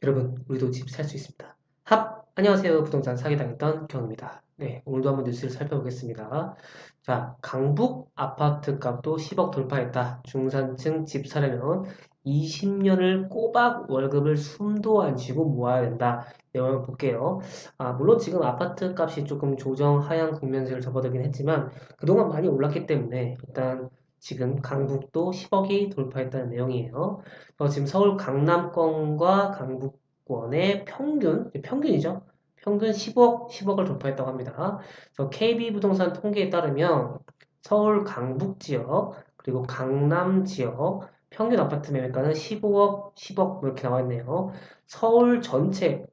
여러분, 우리도 집 살 수 있습니다. 안녕하세요. 부동산 사기당했던 경입니다. 네, 오늘도 한번 뉴스를 살펴보겠습니다. 자, 강북 아파트 값도 10억 돌파했다. 중산층 집 사려면 20년을 꼬박 월급을 숨도 안 쉬고 모아야 된다. 내용을 볼게요. 물론 지금 아파트 값이 조금 조정 하향 국면세를 접어들긴 했지만 그동안 많이 올랐기 때문에 일단 지금 강북도 10억이 돌파했다는 내용이에요. 지금 서울 강남권과 강북권의 평균이죠. 평균 10억을 돌파했다고 합니다. 그래서 KB부동산 통계에 따르면 서울 강북 지역, 그리고 강남 지역 평균 아파트 매매가는 15억, 10억 이렇게 나와 있네요. 서울 전체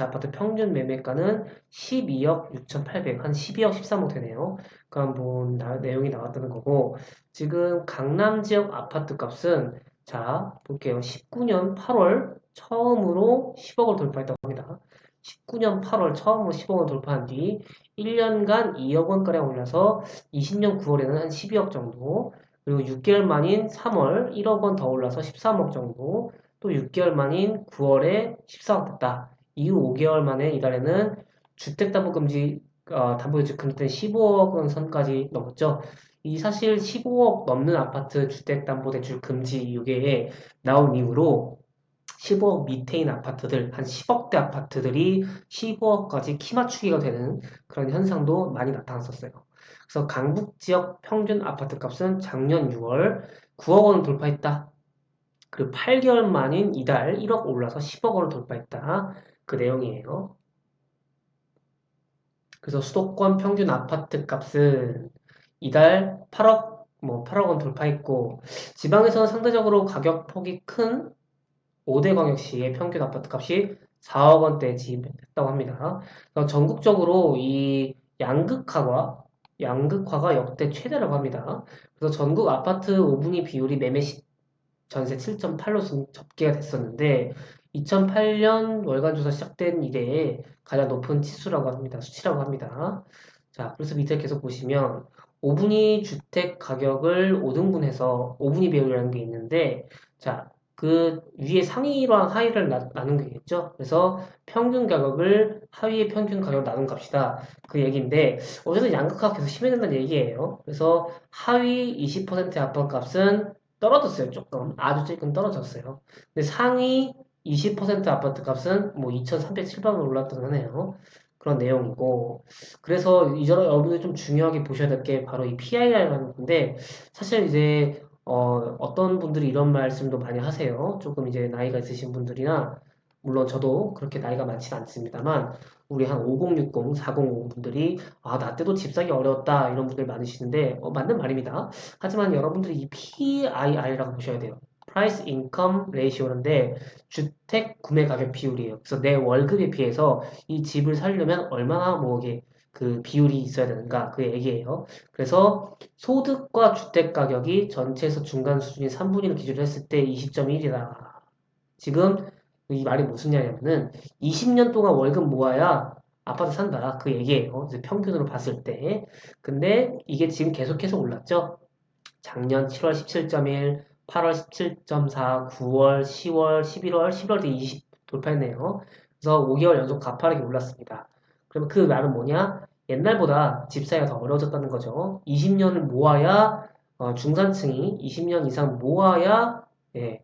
아파트 평균 매매가는 12억 6,800, 한 12억 13억 되네요. 그 한번 내용이 나왔다는 거고, 지금 강남 지역 아파트 값은 자, 볼게요. 19년 8월 처음으로 10억을 돌파했다고 합니다. 19년 8월 처음으로 10억을 돌파한 뒤 1년간 2억 원가량 올라서 20년 9월에는 한 12억 정도, 그리고 6개월 만인 3월 1억 원 더 올라서 13억 정도, 또 6개월 만인 9월에 14억 됐다. 이후 5개월 만에 이달에는 주택담보금지 담보대출 금리는 15억 원 선까지 넘었죠. 이 사실 15억 넘는 아파트 주택담보대출 금지 이게 나온 이후로 15억 밑에인 아파트들, 한 10억대 아파트들이 15억까지 키 맞추기가 되는 그런 현상도 많이 나타났었어요. 그래서 강북 지역 평균 아파트 값은 작년 6월 9억 원을 돌파했다. 그리고 8개월 만인 이달 1억 올라서 10억 원을 돌파했다. 그 내용이에요. 그래서 수도권 평균 아파트 값은 이달 8억 원 돌파했고, 지방에서는 상대적으로 가격 폭이 큰 5대 광역시의 평균 아파트 값이 4억 원대에 진입했다고 합니다. 그래서 전국적으로 이 양극화가 역대 최대라고 합니다. 그래서 전국 아파트 5분위 비율이 전세 7.8로 접계가 됐었는데, 2008년 월간 조사 시작된 이래에 가장 높은 수치라고 합니다. 자, 그래서 밑에 계속 보시면 5분위 주택 가격을 5등분해서 5분위 배율이라는 게 있는데, 자, 그 위에 상위랑 하위를 나눈 거겠죠. 그래서 평균 가격을 하위의 평균 가격 나눈 값이다. 그 얘기인데, 어쨌든 양극화가 계속 심해진다는 얘기예요. 그래서 하위 20%의 아파트 값은 떨어졌어요. 조금. 아주 조금 떨어졌어요. 근데 상위 20% 아파트 값은 뭐 2,307만 원 올랐다고 하네요. 그런 내용이고. 그래서 이전 여러분들이 좀 중요하게 보셔야 될 게 바로 이 PIR라는 건데, 사실 이제, 어떤 분들이 이런 말씀도 많이 하세요. 조금 이제 나이가 있으신 분들이나, 물론 저도 그렇게 나이가 많지는 않습니다만, 우리 한 5060, 405 분들이, 나 때도 집 사기 어려웠다, 이런 분들 많으시는데, 맞는 말입니다. 하지만 여러분들이 이 PIR이라고 보셔야 돼요. Price Income Ratio인데, 주택 구매 가격 비율이에요. 그래서 내 월급에 비해서 이 집을 살려면 얼마나 뭐 이게 그 비율이 있어야 되는가 그 얘기예요. 그래서 소득과 주택 가격이 전체에서 중간 수준이 3분의 1을 기준으로 했을 때 20.1이다. 지금 이 말이 무슨 말이냐면은 20년 동안 월급 모아야 아파트 산다. 그 얘기예요. 이제 평균으로 봤을 때. 근데 이게 지금 계속해서 올랐죠. 작년 7월 17.1, 8월 17.4, 9월, 10월, 11월, 11월 대 20 돌파했네요. 그래서 5개월 연속 가파르게 올랐습니다. 그러면 그 말은 뭐냐? 옛날보다 집 사기가 더 어려워졌다는 거죠. 20년을 모아야 중산층이 20년 이상 모아야 예,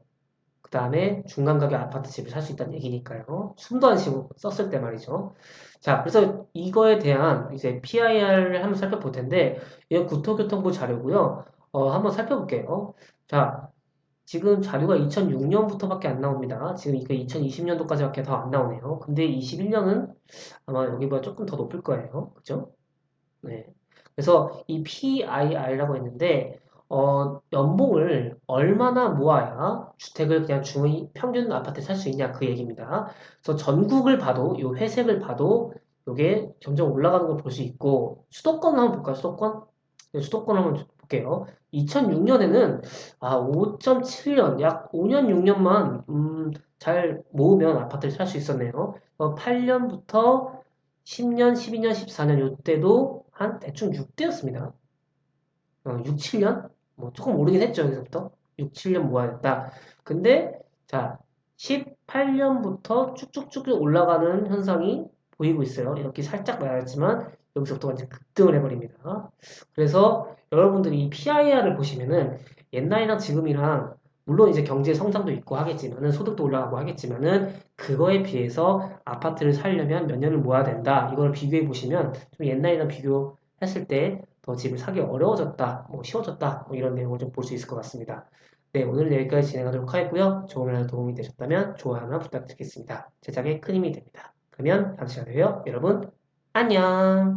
그 다음에 중간 가격 아파트 집을 살 수 있다는 얘기니까요. 숨도 안 쉬고 썼을 때 말이죠. 자, 그래서 이거에 대한 이제 PIR을 한번 살펴볼 텐데, 이건 국토교통부 자료고요. 한번 살펴볼게요. 자, 지금 자료가 2006년부터밖에 안 나옵니다. 지금 이거 2020년도까지밖에 더 안 나오네요. 근데 21년은 아마 여기보다 조금 더 높을 거예요. 그죠? 네. 그래서 이 PIR이라고 했는데, 연봉을 얼마나 모아야 주택을 그냥 평균 아파트에 살 수 있냐 그 얘기입니다. 그래서 전국을 봐도, 요 회색을 봐도, 요게 점점 올라가는 걸 볼 수 있고, 수도권 한번 볼까요? 수도권? 네, 수도권 한번 볼게요. 2006년에는, 5.7년, 약 5년, 6년만, 잘 모으면 아파트를 살 수 있었네요. 8년부터 10년, 12년, 14년 요때도 한 대충 6대였습니다. 6, 7년? 뭐 조금 오르긴 했죠. 여기서부터. 6, 7년 모아야겠다. 근데 자, 8년부터 쭉쭉쭉 올라가는 현상이 보이고 있어요. 이렇게 살짝 나왔지만 여기서부터 완전 급등을 해버립니다. 그래서 여러분들이 이 PIR을 보시면은 옛날이랑 지금이랑 물론 이제 경제 성장도 있고 하겠지만은 소득도 올라가고 하겠지만은 그거에 비해서 아파트를 살려면 몇 년을 모아야 된다. 이걸 비교해 보시면 좀 옛날이랑 비교했을 때 더 집을 사기 어려워졌다, 뭐 쉬워졌다, 뭐 이런 내용을 좀 볼 수 있을 것 같습니다. 네, 오늘은 여기까지 진행하도록 하겠고요. 조금이라도 도움이 되셨다면 좋아요 하나 부탁드리겠습니다. 제작에 큰 힘이 됩니다. 그러면 다음 시간에 봬요. 여러분, 안녕!